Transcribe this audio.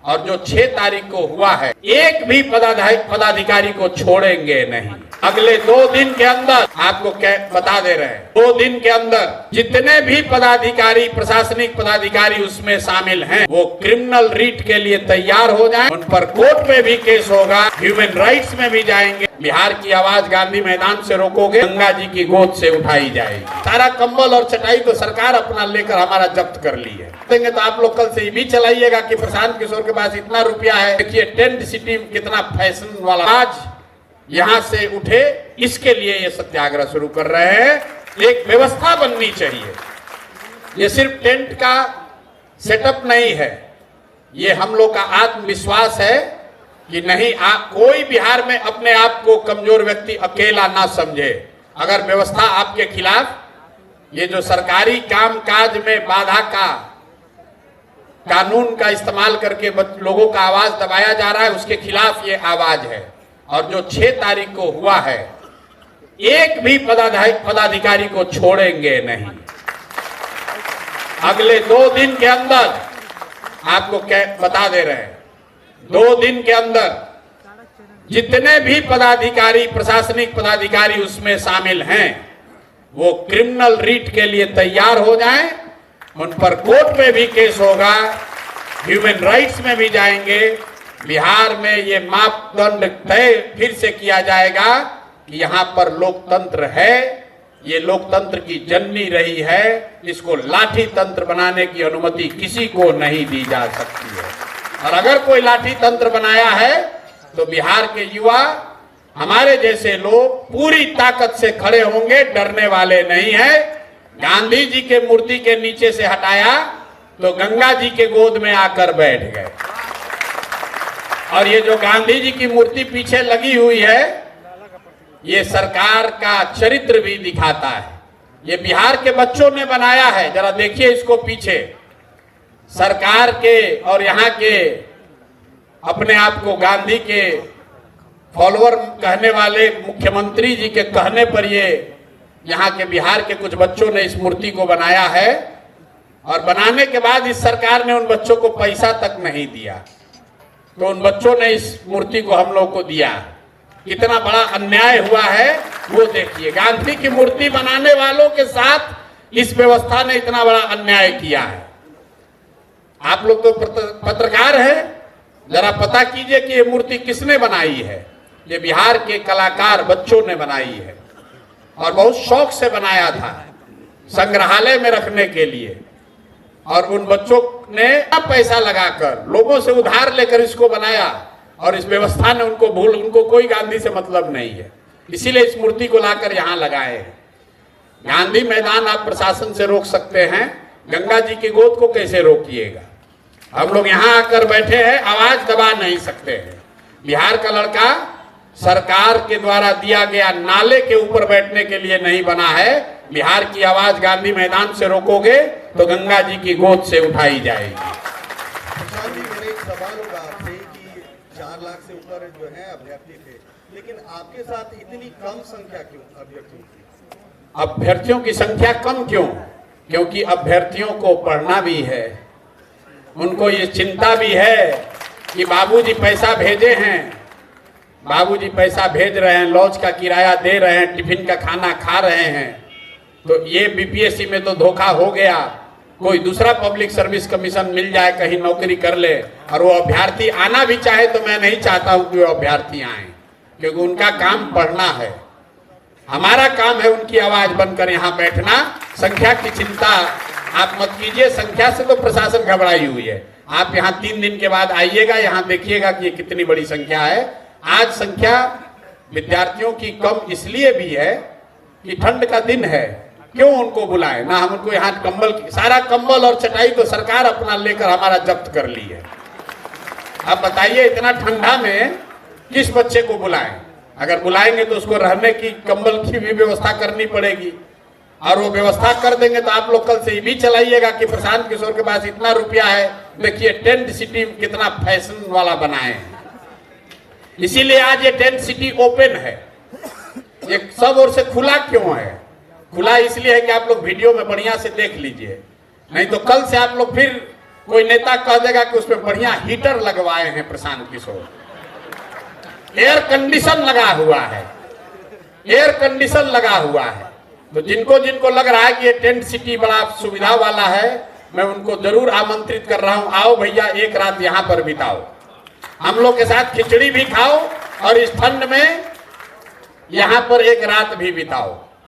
और जो 6 तारीख को हुआ है, एक भी पदाधिकारी को छोड़ेंगे नहीं। अगले 2 दिन के अंदर आपको बता दे रहे हैं, 2 दिन के अंदर जितने भी पदाधिकारी, प्रशासनिक पदाधिकारी उसमें शामिल हैं, वो क्रिमिनल रीट के लिए तैयार हो जाएं। उन पर कोर्ट में भी केस होगा, ह्यूमन राइट्स में भी जाएंगे। बिहार की आवाज गांधी मैदान से रोकोगे, गंगा जी की गोद से उठाई जाएगी। सारा कंबल और चटाई तो सरकार अपना लेकर हमारा जब्त कर ली है। देंगे तो आप लोग कल से ये भी चलाइएगा कि प्रशांत किशोर के पास इतना रुपया है। देखिए टेंट सिटी कितना फैशन वाला आज यहाँ से उठे, इसके लिए ये सत्याग्रह शुरू कर रहे हैं। एक व्यवस्था बननी चाहिए। ये सिर्फ टेंट का सेटअप नहीं है, ये हम लोग का आत्मविश्वास है कि नहीं, कोई बिहार में अपने आप को कमजोर व्यक्ति अकेला ना समझे। अगर व्यवस्था आपके खिलाफ, ये जो सरकारी काम काज में बाधा का कानून का इस्तेमाल करके लोगों का आवाज दबाया जा रहा है, उसके खिलाफ ये आवाज है। और जो 6 तारीख को हुआ है, एक भी पदाधिकारी को छोड़ेंगे नहीं। अगले 2 दिन के अंदर आपको बता दे रहे हैं, 2 दिन के अंदर जितने भी पदाधिकारी, प्रशासनिक पदाधिकारी उसमें शामिल हैं, वो क्रिमिनल रीट के लिए तैयार हो जाएं। उन पर कोर्ट में भी केस होगा, ह्यूमन राइट्स में भी जाएंगे। बिहार में ये मापदंड तय फिर से किया जाएगा कि यहाँ पर लोकतंत्र है, ये लोकतंत्र की जननी रही है, इसको लाठी तंत्र बनाने की अनुमति किसी को नहीं दी जा सकती है। और अगर कोई लाठी तंत्र बनाया है तो बिहार के युवा, हमारे जैसे लोग पूरी ताकत से खड़े होंगे, डरने वाले नहीं है। गांधी जी के मूर्ति के नीचे से हटाया तो गंगा जी के गोद में आकर बैठ गए। और ये जो गांधी जी की मूर्ति पीछे लगी हुई है, ये सरकार का चरित्र भी दिखाता है। ये बिहार के बच्चों ने बनाया है, जरा देखिए इसको पीछे। सरकार के और यहाँ के अपने आप को गांधी के फॉलोअर कहने वाले मुख्यमंत्री जी के कहने पर ये यहाँ के बिहार के कुछ बच्चों ने इस मूर्ति को बनाया है। और बनाने के बाद इस सरकार ने उन बच्चों को पैसा तक नहीं दिया, तो उन बच्चों ने इस मूर्ति को हम लोग को दिया। कितना बड़ा अन्याय हुआ है वो देखिए। गांधी की मूर्ति बनाने वालों के साथ इस व्यवस्था ने इतना बड़ा अन्याय किया है। आप लोग तो पत्रकार हैं, जरा पता कीजिए कि ये मूर्ति किसने बनाई है। ये बिहार के कलाकार बच्चों ने बनाई है और बहुत शौक से बनाया था, संग्रहालय में रखने के लिए। और उन बच्चों ने पैसा लगाकर लोगों से उधार लेकर इसको बनाया और इस व्यवस्था ने उनको कोई गांधी से मतलब नहीं है, इसीलिए इस मूर्ति को लाकर यहाँ लगाए हैं। गांधी मैदान आप प्रशासन से रोक सकते हैं, गंगा जी की गोद को कैसे रोकिएगा। हम लोग यहाँ आकर बैठे हैं, आवाज दबा नहीं सकते हैं। बिहार का लड़का सरकार के द्वारा दिया गया नाले के ऊपर बैठने के लिए नहीं बना है। बिहार की आवाज गांधी मैदान से रोकोगे तो गंगा जी की गोद से उठाई जाएगी। मेरा एक सवाल होगा आपसे कि 4 लाख से ऊपर जो है अभ्यर्थी थे, लेकिन आपके साथ इतनी कम संख्या क्यों अभ्यर्थियों की? अभ्यर्थियों की संख्या कम क्यों? क्योंकि अभ्यर्थियों को पढ़ना भी है, उनको ये चिंता भी है कि बाबूजी पैसा भेजे हैं, बाबूजी पैसा भेज रहे हैं, लॉज का किराया दे रहे हैं, टिफिन का खाना खा रहे हैं, तो ये बीपीएससी में तो धोखा हो गया। कोई दूसरा पब्लिक सर्विस कमीशन मिल जाए, कहीं नौकरी कर ले। और वो अभ्यर्थी आना भी चाहे तो मैं नहीं चाहता हूं कि वो अभ्यर्थी आए, क्योंकि उनका काम पढ़ना है। हमारा काम है उनकी आवाज बनकर यहाँ बैठना। संख्या की चिंता आप मत कीजिए, संख्या से तो प्रशासन घबराई हुई है। आप यहाँ 3 दिन के बाद आइएगा, यहाँ देखिएगा कि ये कितनी बड़ी संख्या है। आज संख्या विद्यार्थियों की कम इसलिए भी है कि ठंड का दिन है, क्यों उनको बुलाएं ना। हम उनको यहाँ सारा कंबल और चटाई तो सरकार अपना लेकर हमारा जब्त कर ली है। अब बताइए इतना ठंडा में किस बच्चे को बुलाएं? अगर बुलाएंगे तो उसको रहने की, कंबल की भी व्यवस्था करनी पड़ेगी। और वो व्यवस्था कर देंगे तो आप लोग कल से ये भी चलाइएगा कि प्रशांत किशोर के पास इतना रुपया है, देखिए टेंट सिटी कितना फैशन वाला बनाए हैं। इसीलिए आज ये टेंट सिटी ओपन है, ये सब ओर से खुला क्यों है? खुला इसलिए है कि आप लोग वीडियो में बढ़िया से देख लीजिए, नहीं तो कल से आप लोग फिर कोई नेता कह देगा कि उसमें बढ़िया हीटर लगवाए हैं प्रशांत किशोर, एयर कंडीशन लगा हुआ है, एयर कंडीशन लगा हुआ है। तो जिनको जिनको लग रहा है कि ये टेंट सिटी बड़ा सुविधा वाला है, मैं उनको जरूर आमंत्रित कर रहा हूं, आओ भैया एक रात यहां पर बिताओ, हम लोग के साथ खिचड़ी भी खाओ और इस ठंड में यहां पर एक रात भी बिताओ।